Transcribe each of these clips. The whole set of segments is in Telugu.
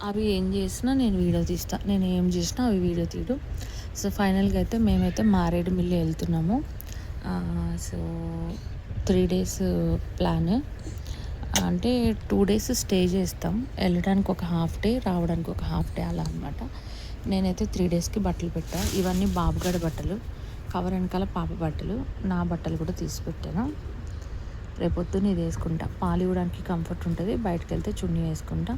అవి ఏం చేసినా నేను వీడియో తీస్తా, నేను ఏం చేసినా అవి వీడియో తీయడు. సో ఫైనల్గా అయితే మేమైతే మారేడుమిల్లి వెళ్తున్నాము. సో 3 డేస్ ప్లాన్, అంటే 2 డేస్ స్టే చేస్తాం. వెళ్ళడానికి ఒక హాఫ్ డే, రావడానికి ఒక హాఫ్ డే అలా అనమాట. నేనైతే 3 డేస్కి బట్టలు పెట్టా. ఇవన్నీ బాబుగడ బట్టలు, కవర్ వెనకాల పాప బట్టలు, నా బట్టలు కూడా తీసి పెట్టాను. రేపొద్దున ఇది వేసుకుంటా, పాలు ఇవ్వడానికి కంఫర్ట్ ఉంటుంది. బయటకు వెళ్తే చున్నీ వేసుకుంటా.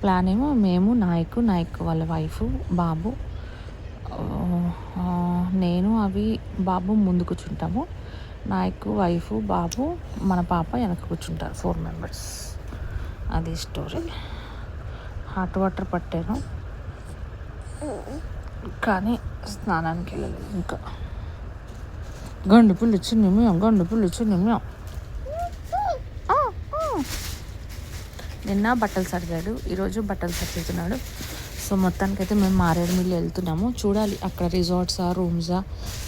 ప్లాన్ ఏమో మేము నాయక్ వాళ్ళ వైఫ్, బాబు, నేను, అవి బాబు ముందు కూర్చుంటాము, నాయక్ వైఫ్, బాబు, మన పాప వెనక కూర్చుంటారు. 4 మెంబర్స్. అది స్టోరీ. హాట్ వాటర్ పట్టాను కానీ స్నానానికి వెళ్ళలేదు. ఇంకా గండు పుల్లు చిన్న నిన్న బట్టలు సరిగాడు, ఈరోజు బట్టలు సర్దుతున్నాడు. సో మొత్తానికైతే మేము మారేడుమిల్లి వెళ్తున్నాము. చూడాలి అక్కడ రిసార్ట్సా, రూమ్సా.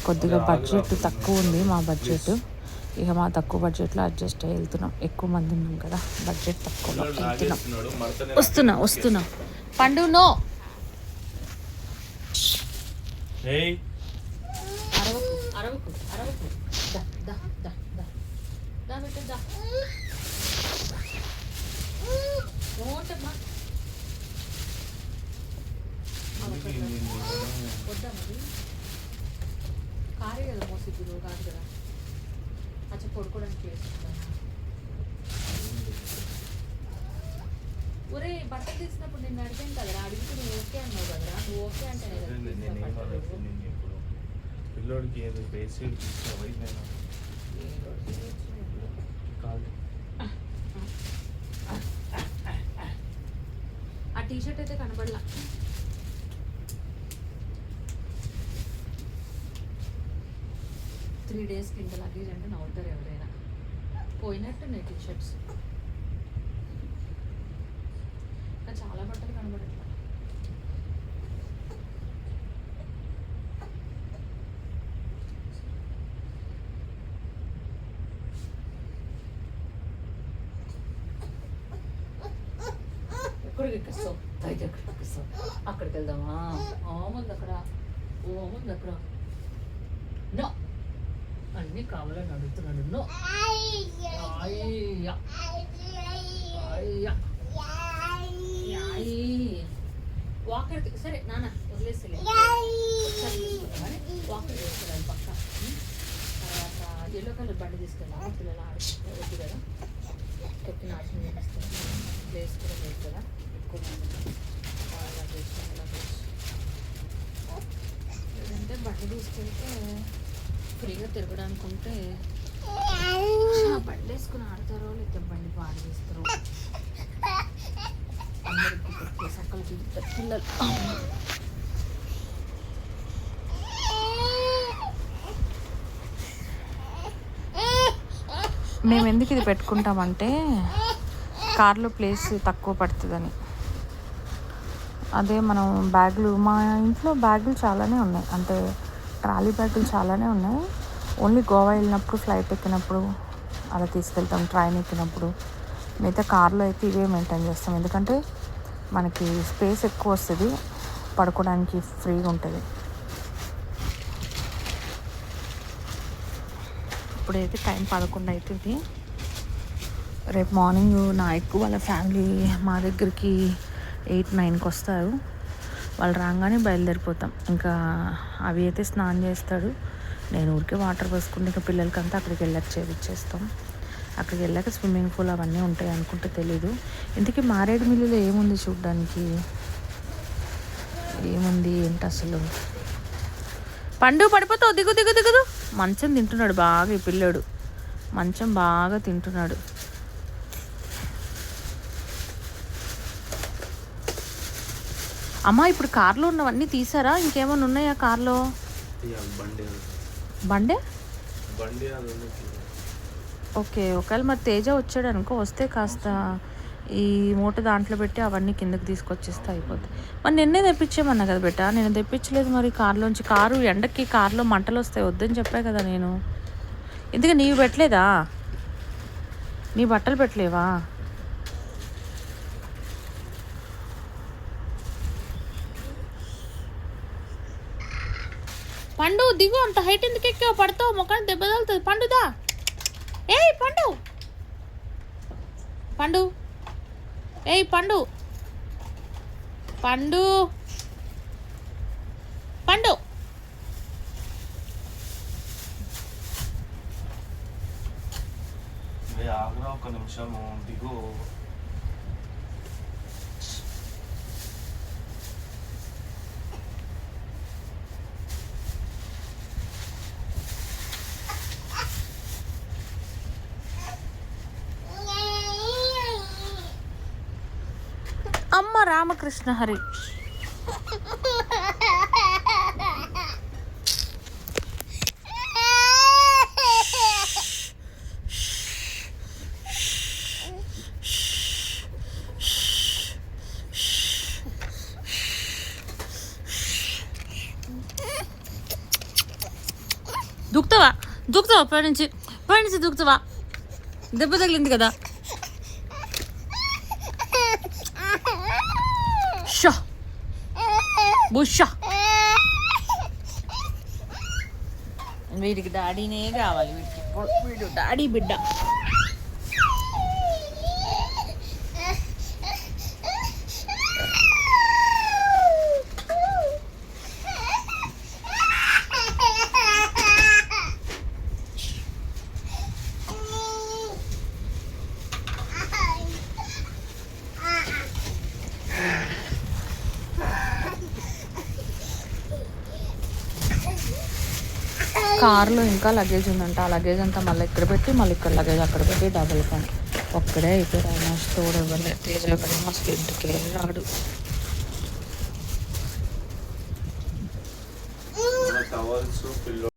కొద్దిగా బడ్జెట్ తక్కువ ఉంది మా బడ్జెట్. ఇక మా తక్కువ బడ్జెట్లో అడ్జస్ట్ అయ్యి వెళ్తున్నాం. ఎక్కువ మంది ఉన్నాం కదా, బడ్జెట్ తక్కువ వెళ్తున్నాం. వస్తున్నా పండు. నో అరవకు. వద్దా మరి కారే కదా మోసిద్దు కాదు కదా. అచ్చా పడుకోవడానికి వేసుకుంటాను. ఒరే బట్టలు తీసినప్పుడు నేను అడిగాను కదరా, అడిగితే నువ్వు ఓకే అన్నావు కదరా. నువ్వు ఓకే అంటే పిల్లోడికి ఏదో బేసి ఆ టీషర్ట్ అయితే కనబడలా. త్రీ డేస్కి ఇంత లగేజ్ అంటే నవ్వుతారు ఎవరైనా. పోయినట్టున్నాయి టీషర్ట్స్, ఇంకా చాలా బట్టలు కనబడట్లా. ఎక్కడికి ఎక్కిస్తావు? బయట ఎక్కడికి ఎక్కిస్తావు? అక్కడికి వెళ్దామా? ముందు అక్కడ, ముందు అక్కడ. నో, అన్నీ కావాలని అడుగుతున్నాడు. No walker. సరే నాన్న వదిలేసలే, వాకర్ తీసుకెళ్ళాలి పక్క. తర్వాత ఎల్లో కలర్ బండి తీసుకెళ్ళాలి, పిల్లలు ఆడుతుంది కదా. కొత్త నాశనం చేపిస్తాను. ప్లేస్ కూడా లేదు కదా, ఎక్కువ లగేజ్. లేదంటే బండి తీసుకెళ్తే ఫ్రీగా తిరగడానికి ఉంటే బండి వేసుకుని ఆడతారో లేకపోతే బండి పాడు చేస్తారో. అందరికి పెట్టే సక్కలకి పిల్లలు. మేము ఎందుకు ఇది పెట్టుకుంటామంటే కార్లో ప్లేస్ తక్కువ పడుతుందని. అదే మనం బ్యాగులు, మా ఇంట్లో బ్యాగులు చాలానే ఉన్నాయి, అంటే ట్రాలీ బ్యాగులు చాలానే ఉన్నాయి. ఓన్లీ గోవా వెళ్ళినప్పుడు, ఫ్లైట్ ఎక్కినప్పుడు అలా తీసుకెళ్తాం, ట్రైన్ ఎక్కినప్పుడు. మిగతా కార్లో అయితే ఇవే మెయింటైన్ చేస్తాం, ఎందుకంటే మనకి స్పేస్ ఎక్కువ వస్తుంది, పడుకోవడానికి ఫ్రీగా ఉంటుంది. ఇప్పుడైతే టైం 11 అవుతుంది. రేపు మార్నింగ్ నాయక్ వాళ్ళ ఫ్యామిలీ మా దగ్గరికి 8-9కి వస్తారు. వాళ్ళు రాగానే బయలుదేరిపోతాం. ఇంకా అవి అయితే స్నానం చేస్తాడు, నేను ఊరికే వాటర్ పోసుకుంటే ఇంకా పిల్లలకంతా అక్కడికి వెళ్ళాక చేయించేస్తాం. అక్కడికి వెళ్ళాక స్విమ్మింగ్ పూల్ అవన్నీ ఉంటాయి అనుకుంటే తెలీదు. ఇంతకీ మారేడుమిల్లిలో ఏముంది చూడడానికి? ఏముంది ఏంటి అసలు? పండు పడిపోతావు, దిగు. మంచం తింటున్నాడు బాగా ఈ పిల్లోడు, మంచం బాగా తింటున్నాడు. అమ్మా ఇప్పుడు కార్లో ఉన్నవన్నీ తీసారా? ఇంకేమైనా ఉన్నాయా కార్లో? బండే. ఓకే, ఒకవేళ మరి తేజ వచ్చాడు అనుకో, వస్తే కాస్త ఈ మూట దాంట్లో పెట్టి అవన్నీ కిందకి తీసుకొచ్చేస్తే అయిపోద్ది. మరి నిన్నే తెప్పించేమన్నా కదా బెట్ట, నేను తెప్పించలేదు. మరి కార్లోంచి, కారు ఎండకి కార్లో మంటలు వస్తాయి వద్దని చెప్పా కదా నేను. ఎందుకు నీవు పెట్టలేదా? నీ బట్టలు పెట్టలేవా? పండు దిగు, అంత హైట్ ఎందుకు ఎక్కావు? పడతావు, ముఖాన్ని దెబ్బ తగులుతుంది. పండుదా, ఏయ్ పండు, పండు, ఏయ్ పండు, పండు, పండు. ఆగ్రా ఒక నిమిషము దిగు. అమ్మ రామకృష్ణ హరి. దూకుతావా, దూకుతావా? పైనుంచి దూకుతావా? దెబ్బ తగిలింది కదా. షా బుషా. వీడికి డాడీనే కావాలి, వీడు డాడీ బిడ్డ. కార్లో ఇంకా లగేజ్ ఉందంట. ఆ లగేజ్ అంతా మళ్ళీ ఇక్కడ పెట్టి, మళ్ళీ ఇక్కడ లగేజ్ అక్కడ పెట్టి, డబుల్ పని ఒక్కడే అయిపోయారు. ఆల్మోస్ట్ తోడు ఇవ్వలేదు. తేజ కూడా మస్తు ఇంటికే రాడు. Towels pillow